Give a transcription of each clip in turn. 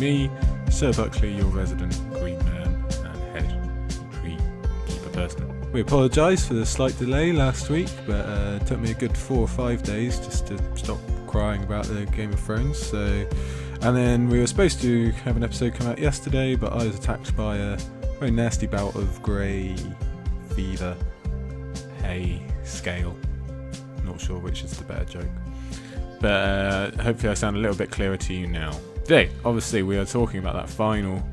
me, Sir Buckley, your resident green man and head tree keeper person. We apologise for the slight delay last week, but it took me a good 4 or 5 days just to stop crying about the Game of Thrones. And then we were supposed to have an episode come out yesterday, but I was attacked by a very nasty bout of grey fever, hay, scale. Not sure which is the better joke. But hopefully I sound a little bit clearer to you now. Today, obviously, we are talking about that final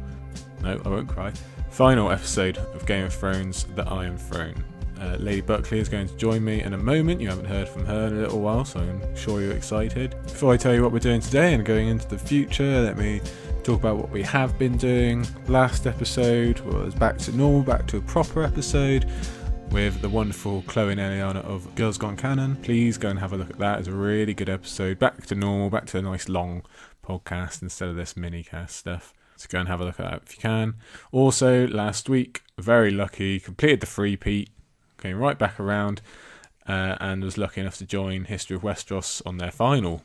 episode of Game of Thrones, The Iron Throne. Lady Buckley is going to join me in a moment. You haven't heard from her in a little while, so I'm sure you're excited. Before I tell you what we're doing today and going into the future, let me talk about what we have been doing. Last episode was back to normal, back to a proper episode with the wonderful Chloe and Eliana of Girls Gone Canon. Please go and have a look at that. It's a really good episode. Back to normal, back to a nice long podcast instead of this minicast stuff. So go and have a look at that if you can. Also, last week, very lucky, completed the three-peat, came right back around and was lucky enough to join History of Westeros on their final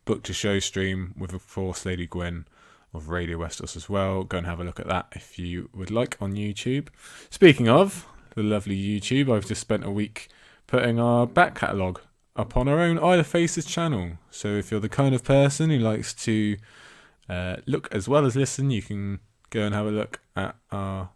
book to show stream with, of course, Lady Gwen of Radio Westeros as well. Go and have a look at that if you would like on YouTube. Speaking of the lovely YouTube, I've just spent a week putting our back catalogue up on our own Isle of Faces channel. So if you're the kind of person who likes to look as well as listen, you can go and have a look at our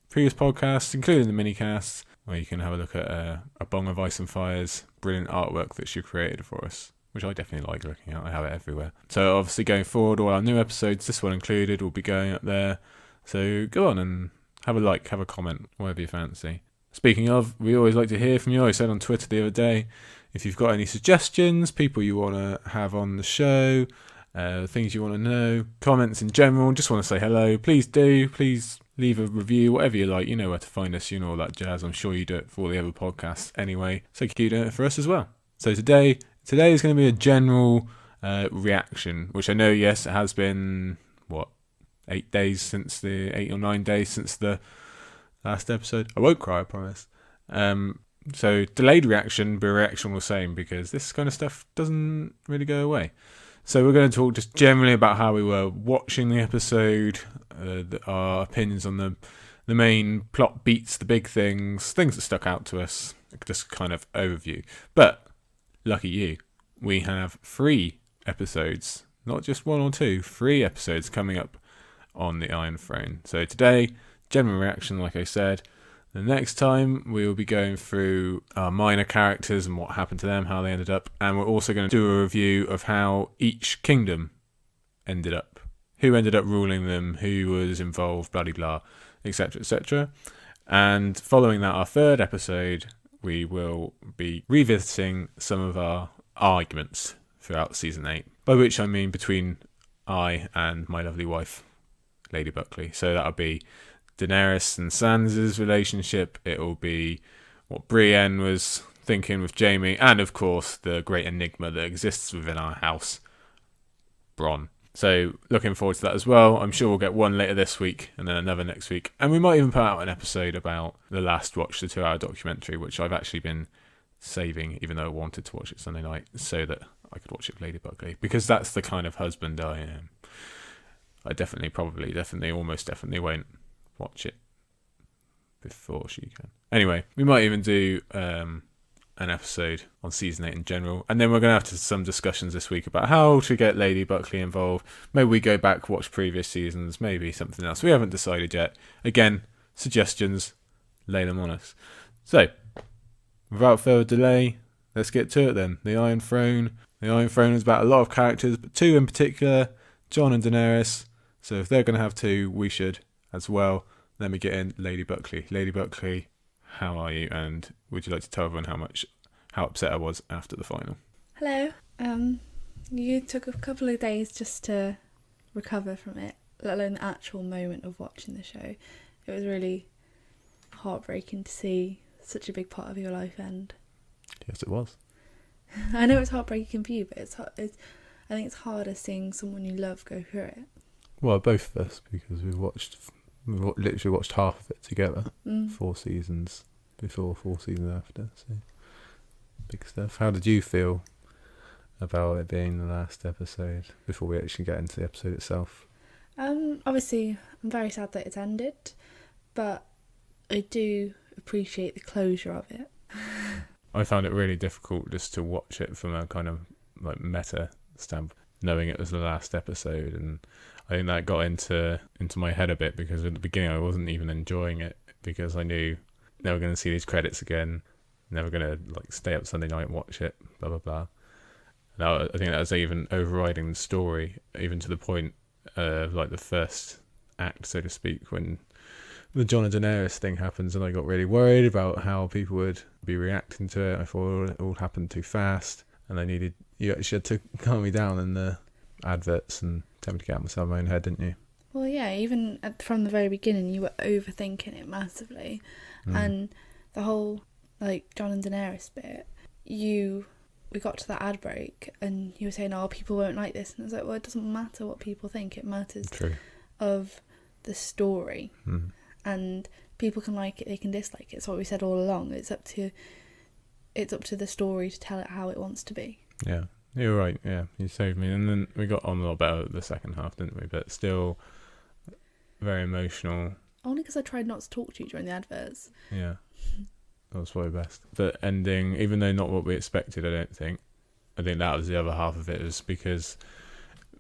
previous podcasts, including the minicasts, where you can have a look at A Bong of Ice and Fire's brilliant artwork that she created for us, which I definitely like looking at. I have it everywhere. So obviously going forward, all our new episodes, this one included, will be going up there. So go on and have a like, have a comment, whatever you fancy. Speaking of, we always like to hear from you. I said on Twitter the other day, if you've got any suggestions, people you want to have on the show, things you want to know, comments in general, just want to say hello, please do. Please leave a review, whatever you like. You know where to find us, you know all that jazz. I'm sure you do it for all the other podcasts anyway. So keep doing it for us as well. So today is going to be a general reaction, which I know, yes, it has been, 8 or 9 days since the last episode. I won't cry, I promise. So delayed reaction, but reaction the same, because this kind of stuff doesn't really go away. So we're going to talk just generally about how we were watching the episode, our opinions on the main plot beats, the big things that stuck out to us, just kind of overview. But lucky you, we have 3 episodes, not just 1 or 2, 3 episodes coming up on the Iron Throne. So today, general reaction, like I said. The next time we will be going through our minor characters and what happened to them, how they ended up, and we're also going to do a review of how each kingdom ended up, who ended up ruling them, who was involved, blah, blah, blah, etc., etc. And following that, our 3rd episode, we will be revisiting some of our arguments throughout season 8, by which I mean between I and my lovely wife, Lady Buckley. So that'll be Daenerys and Sansa's relationship. It'll be what Brienne was thinking with Jaime, and of course the great enigma that exists within our house, Bronn. So looking forward to that as well. I'm sure we'll get one later this week and then another next week, and we might even put out an episode about the last watch, the 2-hour documentary, which I've actually been saving, even though I wanted to watch it Sunday night, so that I could watch it with Lady Buckley, because that's the kind of husband I am. I almost definitely won't watch it before she can. Anyway, we might even do an episode on season 8 in general, and then we're going to have some discussions this week about how to get Lady Buckley involved. Maybe we go back, watch previous seasons, maybe something else. We haven't decided yet. Again, suggestions, lay them on us. So, without further delay, let's get to it then. The Iron Throne. The Iron Throne is about a lot of characters, but 2 in particular, Jon and Daenerys. So if they're going to have 2, we should as well. Let me get in Lady Buckley. Lady Buckley, how are you? And would you like to tell everyone how upset I was after the final? Hello. You took a couple of days just to recover from it, let alone the actual moment of watching the show. It was really heartbreaking to see such a big part of your life end. Yes, it was. I know it's heartbreaking for you, but I think it's harder seeing someone you love go through it. Well, both of us, because we literally watched half of it together. 4 seasons before, 4 seasons after. So big stuff. How did you feel about it being the last episode before we actually get into the episode itself? Obviously, I'm very sad that it's ended, but I do appreciate the closure of it. I found it really difficult just to watch it from a kind of like meta standpoint, knowing it was the last episode, and I think that got into my head a bit, because at the beginning I wasn't even enjoying it because I knew never going to see these credits again, never going to like stay up Sunday night and watch it, blah blah blah. Now I think that was even overriding the story, even to the point of like the first act, so to speak, when the Jon and Daenerys thing happens, and I got really worried about how people would be reacting to it. I thought it all happened too fast, and you actually had to calm me down in the adverts and tell me to get out myself my own head, didn't you? Well, yeah, even from the very beginning, you were overthinking it massively, and the whole like Jon and Daenerys bit, we got to that ad break, and you were saying, "Oh, people won't like this," and I was like, "Well, it doesn't matter what people think. It matters of the story." And people can like it, they can dislike it. It's what we said all along. It's up to the story to tell it how it wants to be. Yeah, you're right. Yeah, you saved me. And then we got on a lot better the second half, didn't we? But still very emotional. Only because I tried not to talk to you during the adverts. Yeah, that was probably best. The ending, even though not what we expected, I think that was the other half of it, is because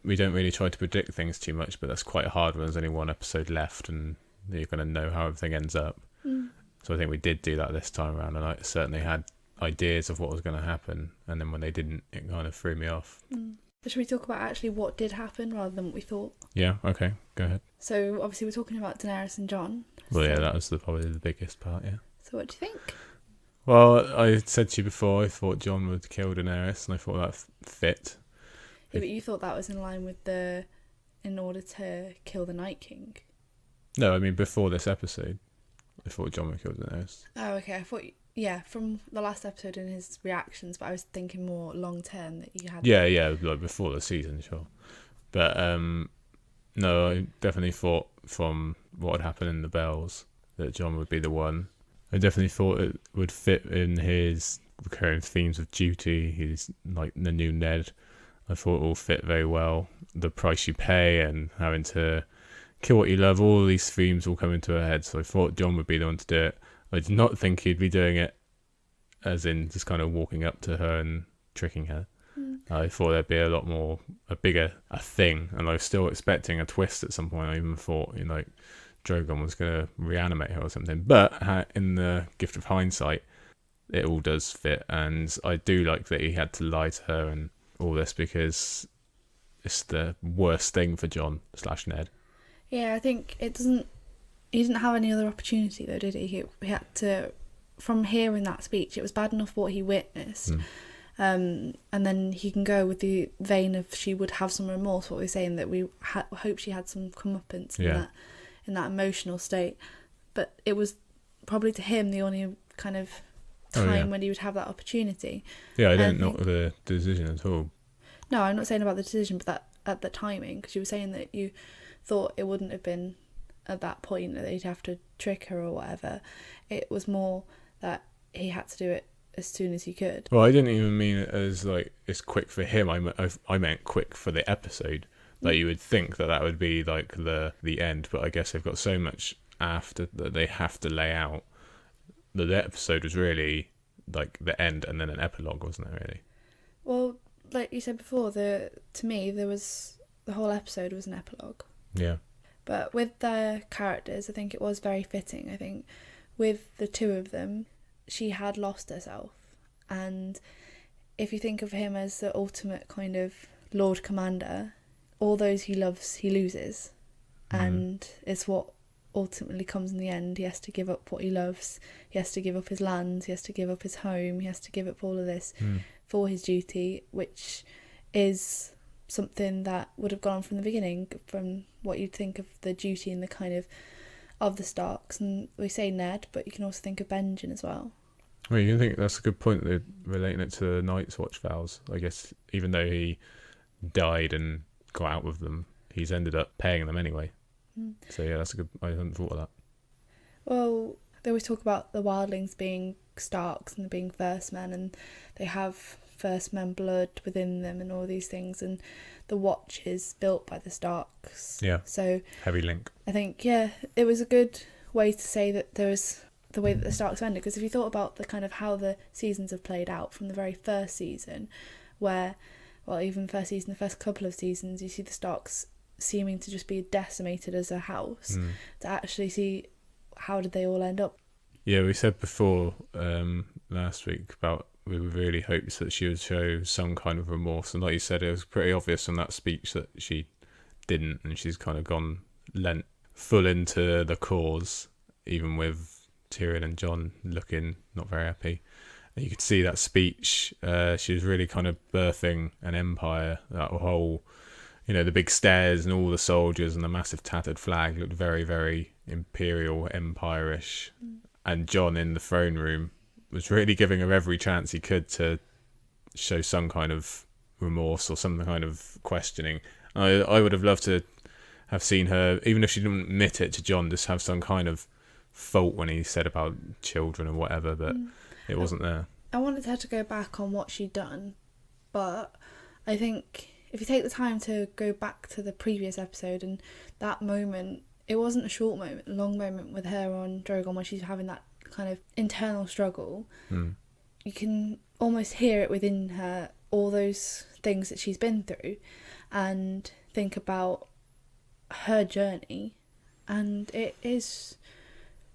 we don't really try to predict things too much, but that's quite hard when there's only one episode left and you're going to know how everything ends up. So I think we did do that this time around, and I certainly had ideas of what was going to happen, and then when they didn't, it kind of threw me off. But should we talk about actually what did happen rather than what we thought? Yeah, okay, go ahead. So obviously we're talking about Daenerys and Jon. Well, yeah, that was probably the biggest part, yeah. So what do you think? Well, I said to you before, I thought Jon would kill Daenerys, and I thought that fit. Yeah, but you thought that was in line with in order to kill the Night King. No, I mean before this episode, I thought Jon would kill Daenerys. Oh, okay. I thought, from the last episode and his reactions, but I was thinking more long term that you had. Yeah, like before the season, sure. But no, I definitely thought from what had happened in the Bells that Jon would be the one. I definitely thought it would fit in his recurring themes of duty. He's like the new Ned. I thought it all fit very well. The price you pay and having to kill what you love, all these themes all come into her head, so I thought Jon would be the one to do it. I did not think he'd be doing it as in just kind of walking up to her and tricking her. I thought there'd be a bigger thing, and I was still expecting a twist at some point. I even thought, Drogon was going to reanimate her or something, but in the gift of hindsight, it all does fit, and I do like that he had to lie to her and all this, because it's the worst thing for Jon / Ned. Yeah, I think he didn't have any other opportunity though, did he? He had to, from hearing that speech, it was bad enough what he witnessed. And then he can go with the vein of she would have some remorse, what we're saying, that we hope she had some comeuppance in that emotional state. But it was probably to him the only kind of time when he would have that opportunity. Yeah, I don't know the decision at all. No, I'm not saying about the decision, but that at the timing, because you were saying that you thought it wouldn't have been at that point that he'd have to trick her or whatever. It was more that he had to do it as soon as he could. Well, I didn't even mean it as like it's quick for him. I meant quick for the episode. Like you would think that would be like the end, but I guess they've got so much after that they have to lay out. The episode was really like the end and then an epilogue, wasn't it? Really. Well, like you said before, to me the whole episode was an epilogue. Yeah. But with the characters, I think it was very fitting. I think with the two of them, she had lost herself. And if you think of him as the ultimate kind of Lord Commander, all those he loves, he loses. And it's what ultimately comes in the end. He has to give up what he loves. He has to give up his lands. He has to give up his home. He has to give up all of this for his duty, which is something that would have gone from the beginning, from what you'd think of the duty and the kind of the Starks. And we say Ned, but you can also think of Benjen as well. Well, you can think that's a good point, they're relating it to the Night's Watch vows. I guess even though he died and got out with them, he's ended up paying them anyway. So yeah, that's a good, I hadn't thought of that. Well, they always talk about the wildlings being Starks and being first men, and they have first men blood within them and all these things, and the watch is built by the Starks. Yeah. So Heavy link. I think, yeah, it was a good way to say that there was the way that the Starks ended, because if you thought about the kind of how the seasons have played out from the very first season, where, well, even first season, the first couple of seasons, you see the Starks seeming to just be decimated as a house, to actually see how did they all end up. Yeah, we said before last week about we really hoped that she would show some kind of remorse, and like you said, it was pretty obvious from that speech that she didn't, and she's kind of lent full into the cause, even with Tyrion and Jon looking not very happy. And you could see that speech, she was really kind of birthing an empire. That whole, the big stairs and all the soldiers and the massive tattered flag looked very, very imperial, empire-ish. And Jon in the throne room was really giving her every chance he could to show some kind of remorse or some kind of questioning. I would have loved to have seen her, even if she didn't admit it to Jon, just have some kind of fault when he said about children or whatever, but it wasn't there. I wanted her to go back on what she'd done, but I think if you take the time to go back to the previous episode and that moment, it wasn't a short moment, a long moment with her on Drogon where she's having that kind of internal struggle. You can almost hear it within her, all those things that she's been through, and think about her journey, and it is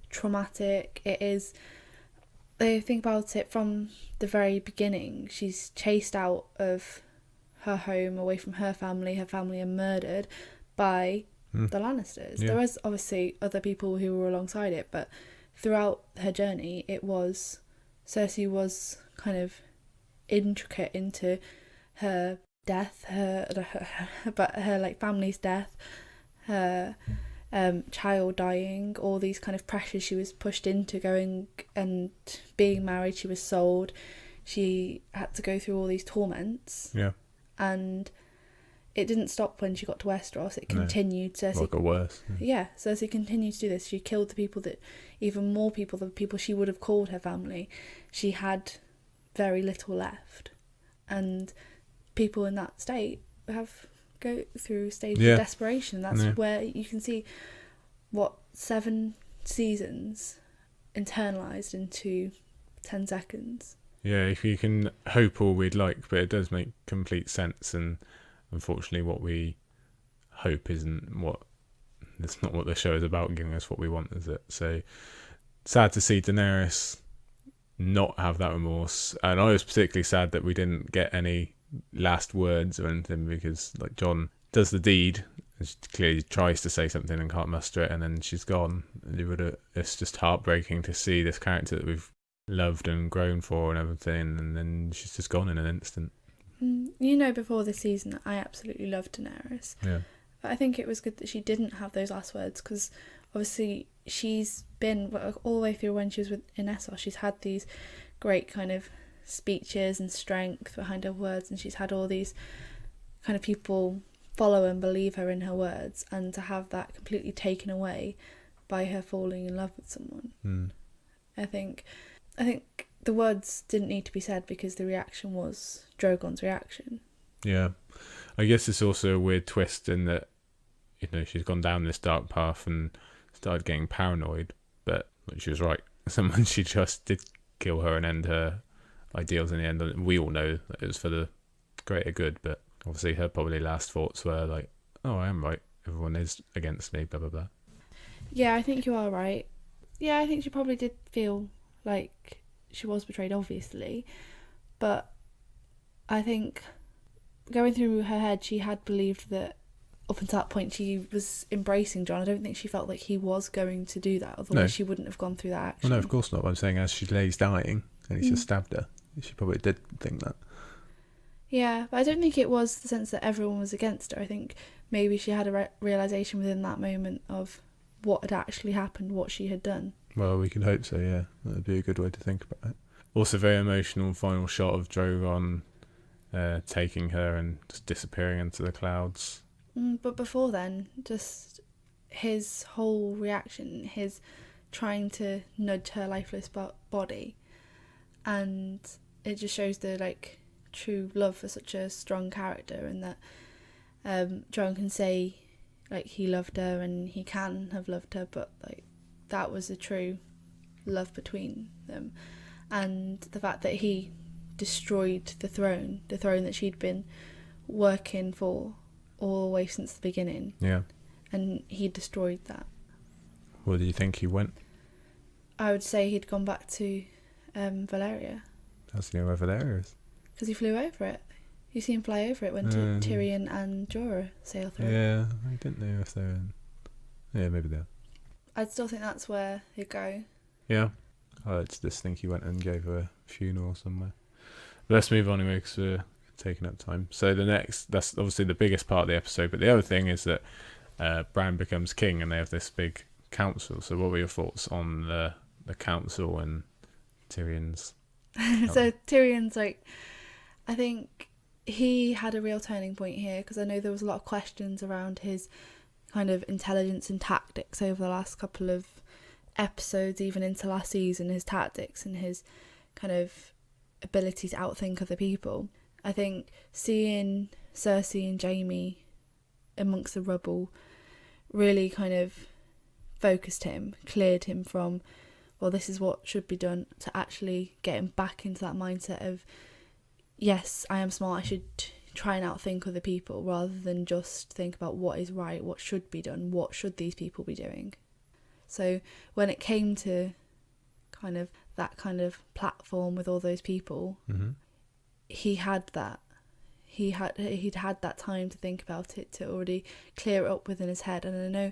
traumatic. It is, they think about it from the very beginning. She's chased out of her home, away from her family are murdered by the Lannisters. There was obviously other people who were alongside it, but throughout her journey Cersei was kind of intricate into her death, her like family's death, her child dying, all these kind of pressures she was pushed into, going and being married. She was sold, she had to go through all these torments, and it didn't stop when she got to Westeros. It continued. Cersei got worse. Cersei continued to do this. She killed the people the people she would have called her family. She had very little left, and people in that state go through stages of desperation. That's where you can see what 7 seasons internalized into 10 seconds. Yeah, if you can hope all we'd like, but it does make complete sense, and unfortunately what we hope it's not what the show is about, giving us what we want, is it? So sad to see Daenerys not have that remorse, and I was particularly sad that we didn't get any last words or anything, because like Jon does the deed and she clearly tries to say something and can't muster it, and then she's gone. It's just heartbreaking to see this character that we've loved and grown for and everything, and then she's just gone in an instant. Before this season I absolutely loved Daenerys, but I think it was good that she didn't have those last words, because obviously she's been all the way through when she was in Essos, she's had these great kind of speeches and strength behind her words, and she's had all these kind of people follow and believe her in her words, and to have that completely taken away by her falling in love with someone. I think the words didn't need to be said, because the reaction was Drogon's reaction. Yeah, I guess it's also a weird twist in that she's gone down this dark path and started getting paranoid, but she was right. Someone she just did kill her and end her ideals in the end. We all know that it was for the greater good, but obviously her probably last thoughts were like, oh, I am right, everyone is against me, blah blah blah. Yeah, I think you are right. Yeah, I think she probably did feel like she was betrayed, obviously, but I think going through her head, she had believed that up until that point she was embracing Jon. I don't think she felt like he was going to do that, otherwise she wouldn't have gone through that action. Well, no, of course not. I'm saying as she lays dying and he's just stabbed her, she probably did think that. Yeah, but I don't think it was the sense that everyone was against her. I think maybe she had a realisation within that moment of what had actually happened, what she had done. Well, we can hope so, yeah. That would be a good way to think about it. Also very emotional final shot of Drogon taking her and just disappearing into the clouds. But before then, just his whole reaction, his trying to nudge her lifeless body, and it just shows the true love for such a strong character, and that Jon can say like he loved her and he can have loved her, but like that was a true love between them. And the fact that he destroyed the throne that she'd been working for all the way since the beginning. Yeah. And he destroyed that. Where do you think he went? I would say he'd gone back to Valeria. How do you know where Valeria is? Because he flew over it. You see him fly over it when Tyrion and Jorah sail through. Yeah, I didn't know if they're in... Yeah, maybe they're... I'd still think that's where he'd go. Yeah. I just think he went and gave her a funeral somewhere. But let's move on anyway, because we're taking up time. So that's obviously the biggest part of the episode, but the other thing is that Bran becomes king and they have this big council. So what were your thoughts on the council and Tyrion's... So Tyrion's like... I think he had a real turning point here, because I know there was a lot of questions around his kind of intelligence and tactics over the last couple of episodes, even into last season, his tactics and his kind of ability to outthink other people. I think seeing Cersei and Jaime amongst the rubble really kind of focused him, cleared him from, well, this is what should be done, to actually get him back into that mindset of, yes, I am smart, I should try and outthink other people, rather than just think about what is right, what should be done, what should these people be doing. So when it came to kind of that kind of platform with all those people, he had that. He'd had that time to think about it, to already clear it up within his head. And I know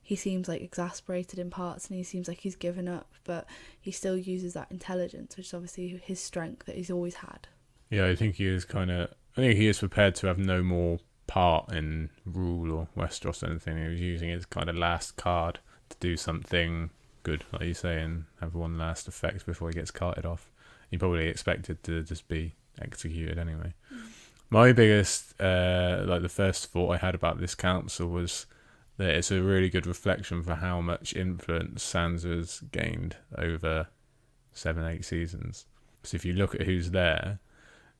he seems like exasperated in parts and he seems like he's given up, but he still uses that intelligence, which is obviously his strength that he's always had. Yeah, I think he is prepared to have no more part in rule or Westeros or anything. He was using his kind of last card to do something good, like you say, and have one last effect before he gets carted off. He probably expected to just be executed anyway. My biggest, the first thought I had about this council was that it's a really good reflection for how much influence Sansa's gained over 7-8 seasons. So if you look at who's there,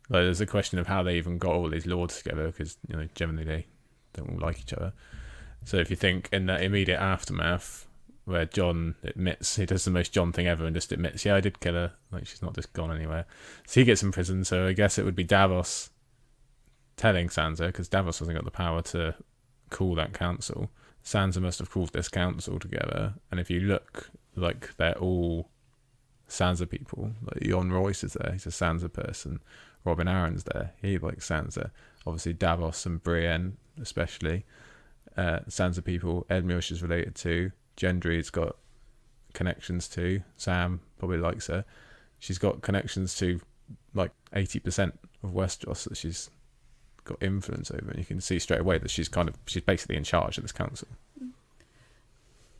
like, there's a question of how they even got all these lords together, because generally they don't all like each other. So if you think in the immediate aftermath, where Jon admits, he does the most Jon thing ever and just admits, yeah, I did kill her, like she's not just gone anywhere. So he gets in prison, so I guess it would be Davos telling Sansa, because Davos hasn't got the power to call that council. Sansa must have called this council together, and if you look, like, they're all Sansa people. Like Jon Royce is there, he's a Sansa person. Robin Arryn's there, he likes Sansa. Obviously Davos and Brienne especially, Sansa people. Edmure is related to. Gendry's got connections to. Sam probably likes her. She's got connections to like 80% of Westeros that she's got influence over, and you can see straight away that she's basically in charge of this council.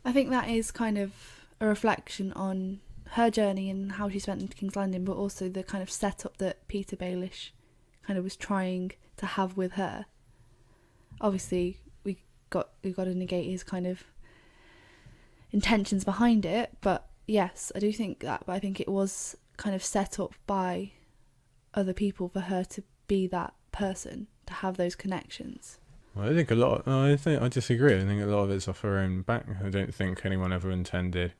I think that is kind of a reflection on her journey and how she spent in King's Landing, but also the kind of setup that Peter Baelish kind of was trying to have with her. Obviously, we've got to negate his kind of intentions behind it, but yes, I do think that. But I think it was kind of set up by other people for her to be that person, to have those connections. Well, I disagree. I think a lot of it's off her own back. I don't think anyone ever intended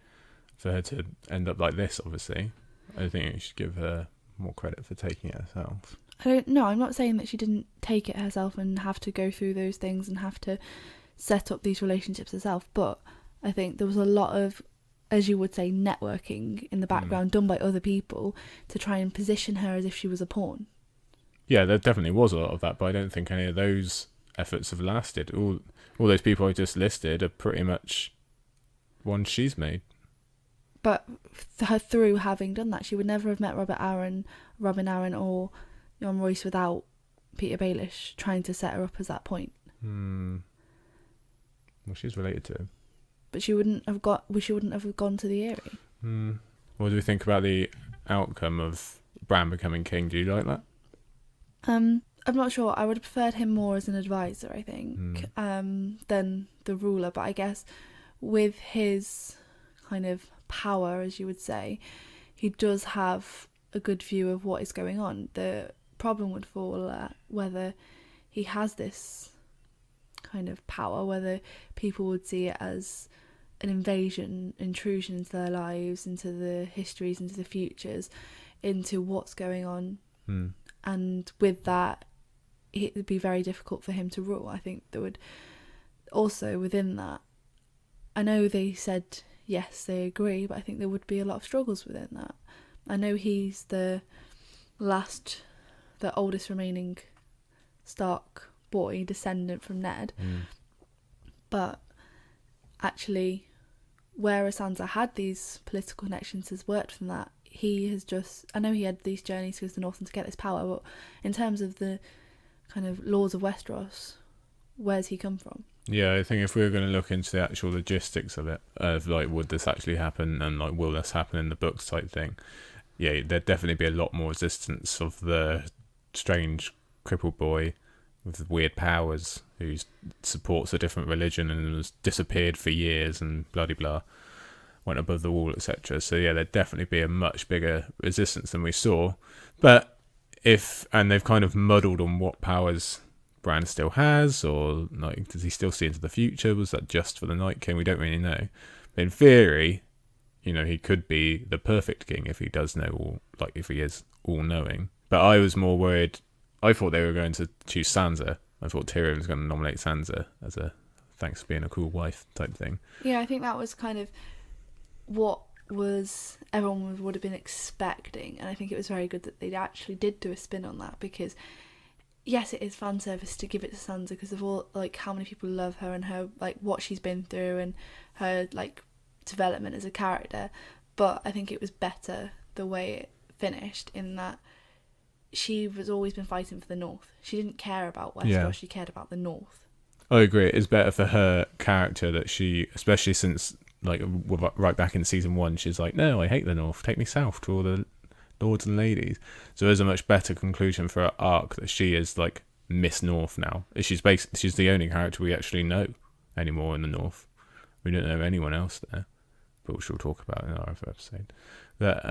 for her to end up like this, obviously. I think you should give her more credit for taking it herself. I'm not saying that she didn't take it herself and have to go through those things and have to set up these relationships herself, but I think there was a lot of, as you would say, networking in the background done by other people to try and position her as if she was a pawn. Yeah, there definitely was a lot of that, but I don't think any of those efforts have lasted. All those people I just listed are pretty much ones she's made. But through having done that, she would never have met Robin Arryn or Jon Royce without Peter Baelish trying to set her up as that point. Well, she's related to him. But she wouldn't have gone to the Eyrie. What do we think about the outcome of Bran becoming king? Do you like that? I'm not sure. I would have preferred him more as an advisor, I think, than the ruler. But I guess with his kind of power, as you would say, he does have a good view of what is going on. The problem would fall at whether he has this kind of power, whether people would see it as an intrusion into their lives, into the histories, into the futures, into what's going on. And with that, it would be very difficult for him to rule. I think there would also, within that, I know they said yes, they agree, but I think there would be a lot of struggles within that. I know he's the oldest remaining Stark boy, descendant from Ned, but actually, whereas Sansa had these political connections, has worked from that. He has just, I know he had these journeys towards the north and to get this power, but in terms of the kind of laws of Westeros, where's he come from? Yeah, I think if we were going to look into the actual logistics of it, of like, would this actually happen, and like, will this happen in the books type thing, yeah, there'd definitely be a lot more resistance of the strange crippled boy with weird powers who supports a different religion and has disappeared for years and bloody blah, went above the wall, etc. So yeah, there'd definitely be a much bigger resistance than we saw. But and they've kind of muddled on what powers Bran still has, or like, does he still see into the future? Was that just for the Night King? We don't really know. But in theory, you know, he could be the perfect king if he does know all, like if he is all-knowing. But I was more worried. I thought they were going to choose Sansa. I thought Tyrion was going to nominate Sansa as a thanks for being a cool wife type thing. Yeah, I think that was kind of what everyone would have been expecting, and I think it was very good that they actually did do a spin on that, because yes, it is fan service to give it to Sansa because of all, like, how many people love her and her, like, what she's been through and her, like, development as a character, but I think it was better the way it finished, in that she was always been fighting for the North. She didn't care about Westeros, she cared about the North. I agree. It's better for her character that she, especially since, like, right back in season 1, she's like, no, I hate the North, take me south to all the lords and ladies. So there's a much better conclusion for her arc that she is, like, Miss North now. She's the only character we actually know anymore in the North. We don't know anyone else there, but which we'll talk about in our other episode. But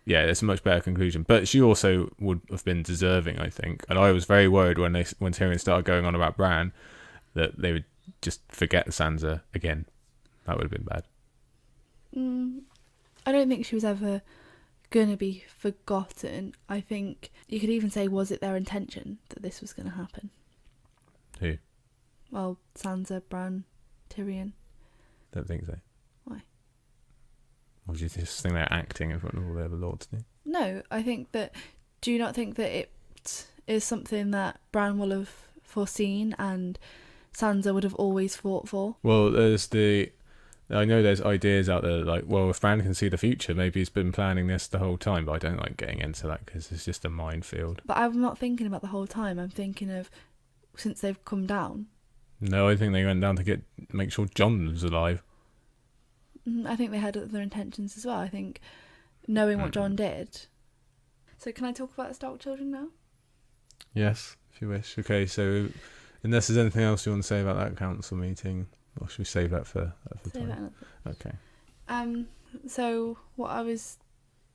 yeah, it's a much better conclusion. But she also would have been deserving, I think. And I was very worried when Tyrion started going on about Bran that they would just forget Sansa again. That would have been bad. I don't think she was ever going to be forgotten. I think you could even say, was it their intention that this was going to happen? Who? Well, Sansa, Bran, Tyrion. Don't think so. Why? Or do you just think they're acting in front of all the other lords? No, I think that... Do you not think that it is something that Bran will have foreseen and Sansa would have always fought for? Well, I know there's ideas out there like, well, if Bran can see the future, maybe he's been planning this the whole time, but I don't like getting into that because it's just a minefield. But I'm not thinking about the whole time. I'm thinking of since they've come down. No, I think they went down to make sure Jon was alive. I think they had other intentions as well. I think knowing what Jon did. So can I talk about the Stark children now? Yes, if you wish. Okay, so unless there's anything else you want to say about that council meeting, or should we save that for time? Okay. So what I was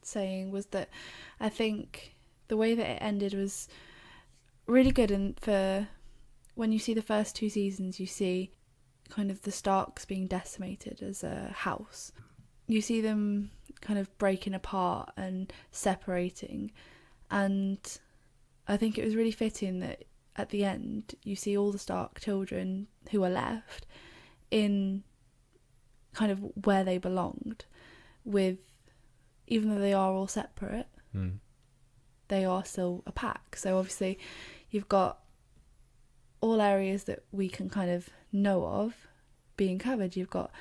saying was that I think the way that it ended was really good, and for when you see the first 2 seasons, you see kind of the Starks being decimated as a house. You see them kind of breaking apart and separating, and I think it was really fitting that at the end you see all the Stark children who are left in kind of where they belonged, with, even though they are all separate, they are still a pack. So obviously you've got all areas that we can kind of know of being covered. You've got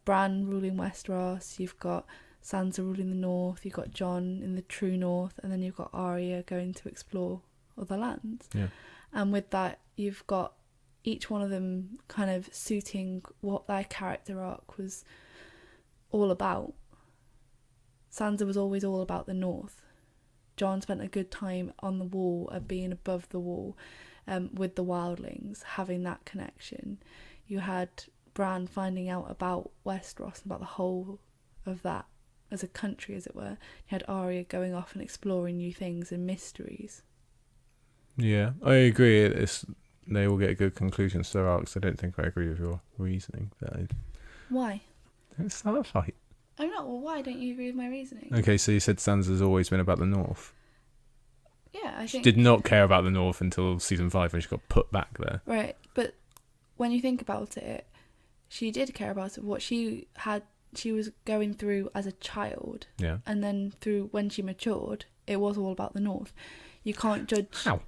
Bran ruling Westeros, you've got Sansa ruling the North, you've got Jon in the true North, and then you've got Arya going to explore other lands. Yeah. And with that, you've got each one of them kind of suiting what their character arc was all about. Sansa was always all about the North. Jon spent a good time on the wall, of being above the wall, with the wildlings, having that connection. You had Bran finding out about Westeros and about the whole of that as a country, as it were. You had Arya going off and exploring new things and mysteries. Yeah, I agree. They all get good conclusions to their arcs. I don't think I agree with your reasoning. Why? Don't start a fight. I'm not. Well, why don't you agree with my reasoning? Okay, so you said Sansa's always been about the North. Yeah, I She think... did not care about the North until season 5 when she got put back there. Right, but when you think about it, she did care about it. What she was going through as a child. Yeah. And then through when she matured, it was all about the North. You can't judge... How?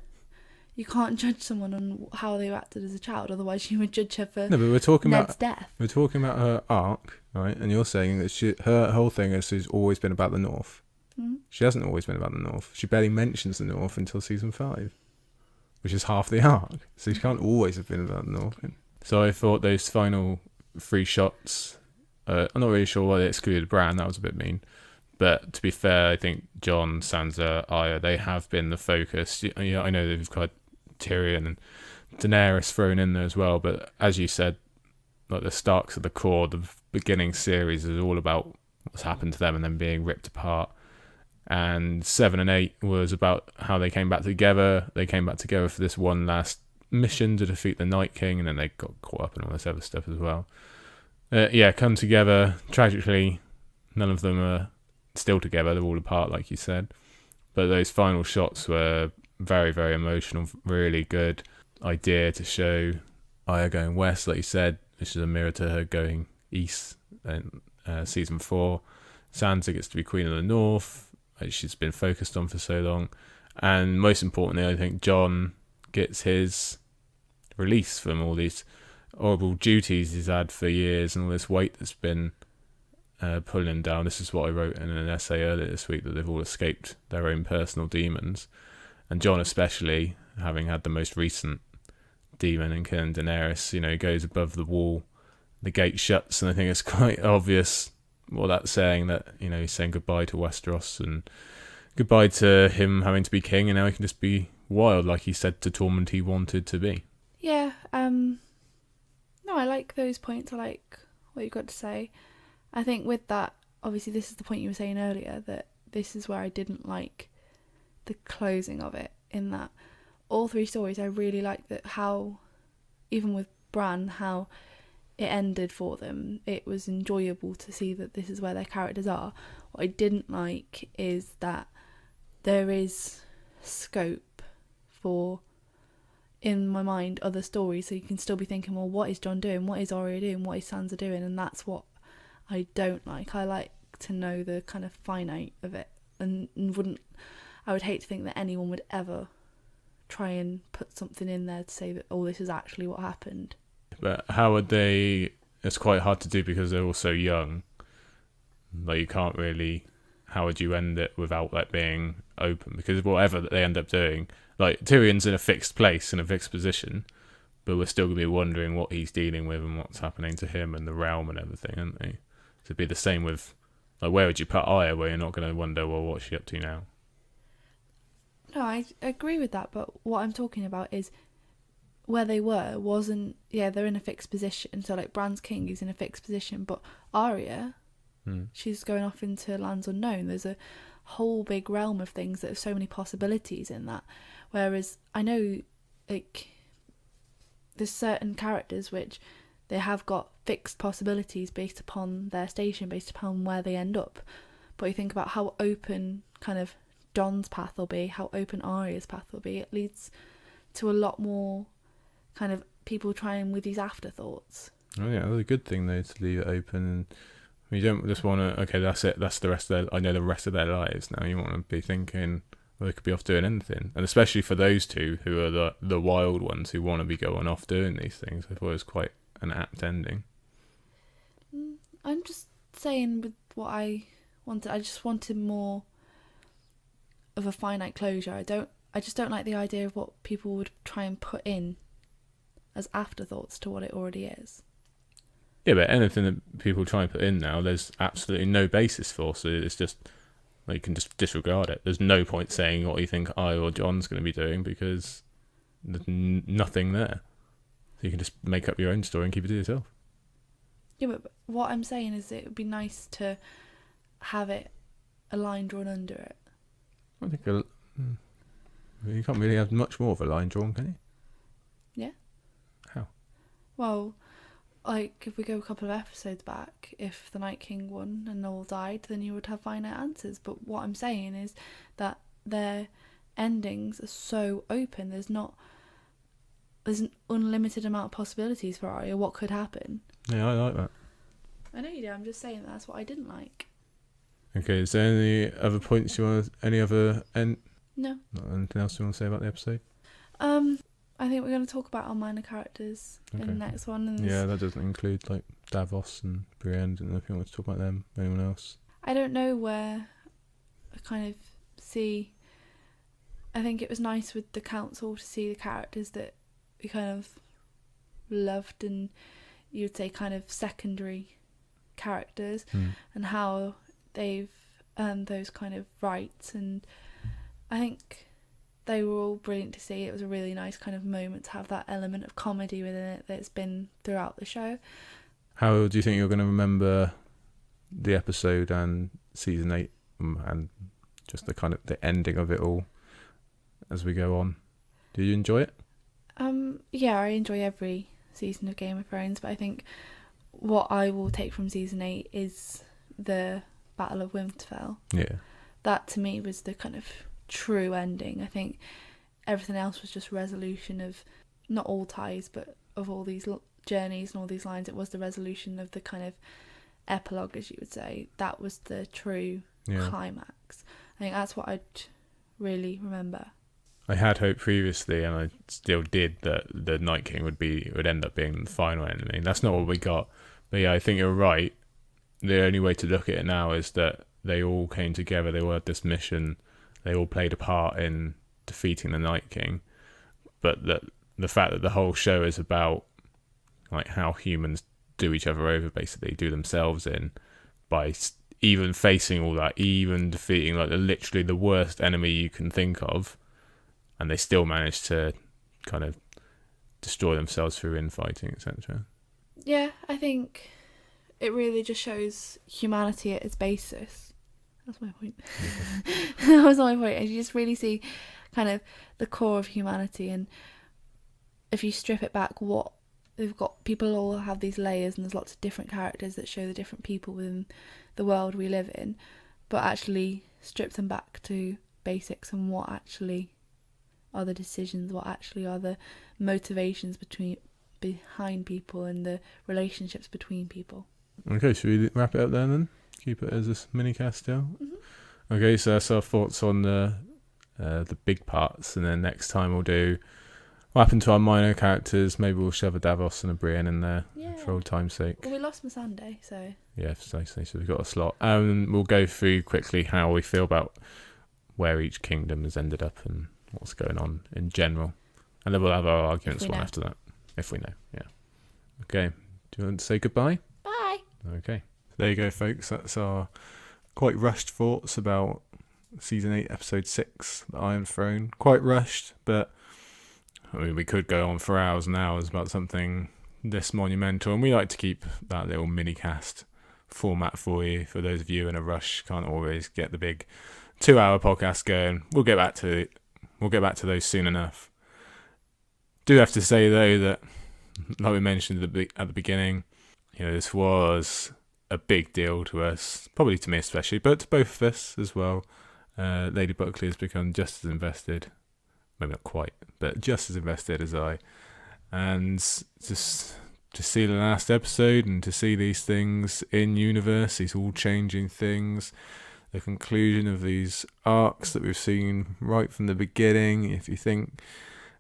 You can't judge someone on how they acted as a child, otherwise you would judge her for No, but we're talking Ned's about death. We're talking about her arc, right? And you're saying that her whole thing is she's always been about the North. Mm-hmm. She hasn't always been about the North. She barely mentions the North until season 5, which is half the arc. So she can't always have been about the North. So I thought those final 3 shots, I'm not really sure why they excluded Bran. That was a bit mean. But to be fair, I think Jon, Sansa, Arya, they have been the focus. Yeah, I know they've got Tyrion and Daenerys thrown in there as well. But as you said, like the Starks are the core. The beginning series is all about what's happened to them and then being ripped apart. And 7 and 8 was about how they came back together. They came back together for this one last mission to defeat the Night King, and then they got caught up in all this other stuff as well. Come together. Tragically, none of them are still together. They're all apart, like you said. But those final shots were very, very emotional. Really good idea to show Arya going west, like you said, which is a mirror to her going east in season 4. Sansa gets to be Queen of the North, which she's been focused on for so long. And most importantly, I think Jon gets his release from all these horrible duties he's had for years and all this weight that's been pulling him down. This is what I wrote in an essay earlier this week, that they've all escaped their own personal demons. And Jon especially, having had the most recent demon in killing Daenerys, goes above the wall, the gate shuts, and I think it's quite obvious what that's saying, that, he's saying goodbye to Westeros and goodbye to him having to be king, and now he can just be wild, like he said to Tormund he wanted to be. Yeah, no, I like those points. I like what you've got to say. I think with that, obviously this is the point you were saying earlier, that this is where I didn't like the closing of it, in that all 3 stories, I really liked that how, even with Bran, how it ended for them. It was enjoyable to see that this is where their characters are. What I didn't like is that there is scope for, in my mind, other stories, so you can still be thinking, well, what is Jon doing? What is Arya doing? What is Sansa doing? And that's what I don't like. I like to know the kind of finite of it, and I would hate to think that anyone would ever try and put something in there to say that, oh, this is actually what happened. But how would they... It's quite hard to do because they're all so young. Like, you can't really... How would you end it without that being open? Because whatever that they end up doing... Like, Tyrion's in a fixed place, in a fixed position, but we're still going to be wondering what he's dealing with and what's happening to him and the realm and everything, aren't they? So it'd be the same with... Like, where would you put Arya, where you're not going to wonder, well, what's she up to now? No, I agree with that, but what I'm talking about is where they wasn't... Yeah, they're in a fixed position, so like Bran's king is in a fixed position, but Arya, she's going off into lands unknown. There's a whole big realm of things that have so many possibilities in that, whereas I know, like, there's certain characters which they have got fixed possibilities based upon their station, based upon where they end up, but you think about how open kind of Jon's path will be, how open Arya's path will be, it leads to a lot more kind of people trying with these afterthoughts. Oh yeah, that's a good thing though, to leave it open. And you don't just want to, okay, that's it, that's the rest of their, I know the rest of their lives now. You want to be thinking, well, they could be off doing anything. And especially for those two who are the wild ones who want to be going off doing these things, I thought it was quite an apt ending. I'm just saying with what I wanted, I just wanted more of a finite closure. I just don't like the idea of what people would try and put in as afterthoughts to what it already is. Yeah, but anything that people try and put in now, there's absolutely no basis for, so it's just, like, you can just disregard it. There's no point saying what you think I or Jon's going to be doing, because there's nothing there. So you can just make up your own story and keep it to yourself. Yeah, but what I'm saying is it would be nice to have it a line drawn under it. I think you can't really have much more of a line drawn, can you? Yeah. How? Well, like if we go a couple of episodes back, if the Night King won and all died, then you would have finite answers. But what I'm saying is that their endings are so open. There's an unlimited amount of possibilities for Arya. What could happen? Yeah, I like that. I know you do. I'm just saying that's what I didn't like. Okay, is there any other points you want? Any other No. Anything else you want to say about the episode? I think we're going to talk about our minor characters in the next one. And yeah, that doesn't include like Davos and Brienne. I don't know if you want to talk about them. Anyone else? I don't know where I kind of see. I think it was nice with the council to see the characters that we kind of loved and you would say kind of secondary characters and how they've earned those kind of rights, and I think they were all brilliant to see. It was a really nice kind of moment to have that element of comedy within it that's been throughout the show. How do you think you're going to remember the episode and season 8 and just the kind of the ending of it all as we go on? Do you enjoy it? Yeah, I enjoy every season of Game of Thrones, but I think what I will take from season 8 is the Battle of Winterfell. Yeah. That to me was the kind of true ending. I think everything else was just resolution of not all ties, but of all these journeys and all these lines. It was the resolution of the kind of epilogue, as you would say. That was the true climax. I think that's what I'd really remember. I had hoped previously, and I still did, that the Night King would end up being the final enemy. That's not what we got. But yeah, I think you're right. The only way to look at it now is that they all came together. They all had this mission. They all played a part in defeating the Night King. But that the fact that the whole show is about like how humans do each other over, basically do themselves in, by even facing all that, even defeating like literally the worst enemy you can think of. And they still managed to kind of destroy themselves through infighting, etc. Yeah, I think it really just shows humanity at its basis. That's my point. That was my point. And you just really see kind of the core of humanity. And if you strip it back, what they've got, people all have these layers and there's lots of different characters that show the different people within the world we live in. But actually strip them back to basics and what actually are the decisions, what actually are the motivations behind people and the relationships between people. Okay, should we wrap it up there then? Keep it as a minicast still? Mm-hmm. Okay, so that's our thoughts on the big parts, and then next time we'll do what happened to our minor characters. Maybe we'll shove a Davos and a Brienne in there for old time's sake. Well, we lost Missandei, so... Yeah, so we've got a slot. We'll go through quickly how we feel about where each kingdom has ended up and what's going on in general, and then we'll have our arguments one after that, if we know. Yeah. Okay. Do you want to say goodbye? Bye. Okay. There you go, folks. That's our quite rushed thoughts about season 8, episode 6, the Iron Throne. Quite rushed, but I mean, we could go on for hours and hours about something this monumental, and we like to keep that little mini cast format for you. For those of you in a rush, can't always get the big 2-hour podcast going. We'll get back to those soon enough. Do have to say though that, like we mentioned at the beginning, this was a big deal to us, probably to me especially, but to both of us as well. Lady Buckley has become just as invested, maybe not quite, but just as invested as I. And just to see the last episode and to see these things in universe, these all changing things, the conclusion of these arcs that we've seen right from the beginning. If you think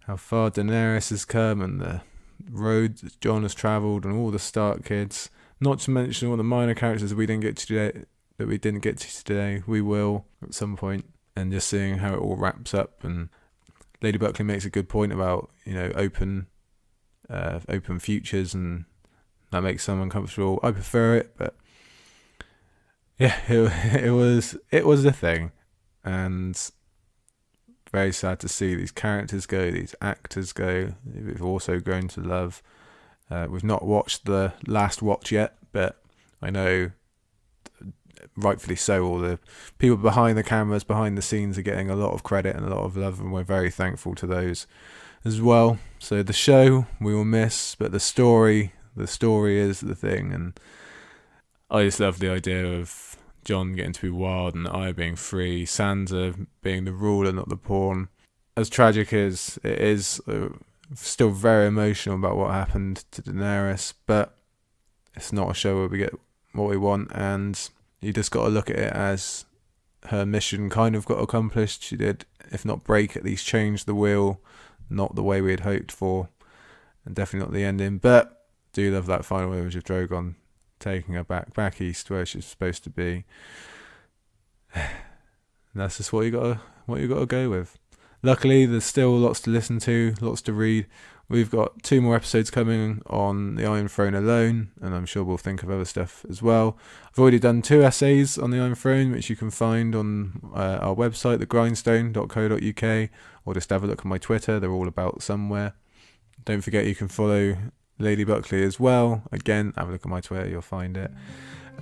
how far Daenerys has come and the road that Jon has travelled and all the Stark kids, not to mention all the minor characters we didn't get to today, we will at some point, and just seeing how it all wraps up. And Lady Buckley makes a good point about open futures, and that makes some uncomfortable. I prefer it, but yeah, it was a thing, and very sad to see these characters go, these actors go. We've also grown to love. We've not watched the last watch yet, but I know rightfully so. All the people behind the cameras, behind the scenes, are getting a lot of credit and a lot of love, and we're very thankful to those as well. So the show we will miss, but the story is the thing. And I just love the idea of Jon getting to be wild and Arya being free, Sansa being the ruler, not the pawn. As tragic as it is, still very emotional about what happened to Daenerys, but it's not a show where we get what we want, and you just got to look at it as her mission kind of got accomplished. She did, if not break, at least change the wheel, not the way we had hoped for, and definitely not the ending. But do love that final image of Drogon taking her back east where she's supposed to be. And that's just what you gotta go with. Luckily, there's still lots to listen to, lots to read. We've got 2 more episodes coming on the Iron Throne alone, and I'm sure we'll think of other stuff as well. I've already done 2 essays on the Iron Throne, which you can find on our website, thegrindstone.co.uk, or just have a look on my Twitter. They're all about somewhere. Don't forget you can follow Lady Buckley as well. Again, have a look on my Twitter, you'll find it.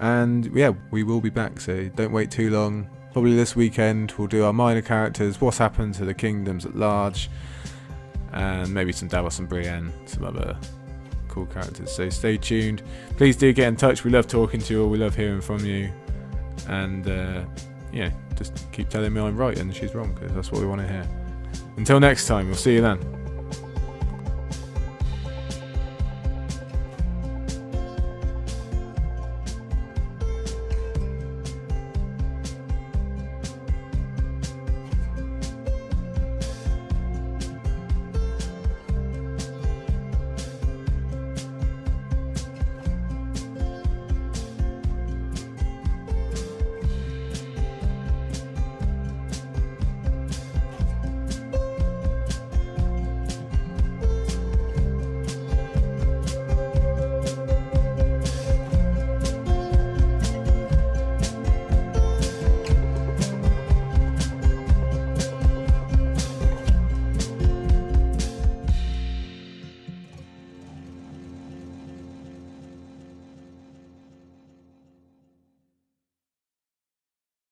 And yeah, we will be back, so don't wait too long. Probably this weekend we'll do our minor characters, what's happened to the kingdoms at large, and maybe some Davos and Brienne, some other cool characters. So stay tuned. Please do get in touch. We love talking to you all. We love hearing from you. And just keep telling me I'm right and she's wrong, because that's what we want to hear. Until next time, we'll see you then.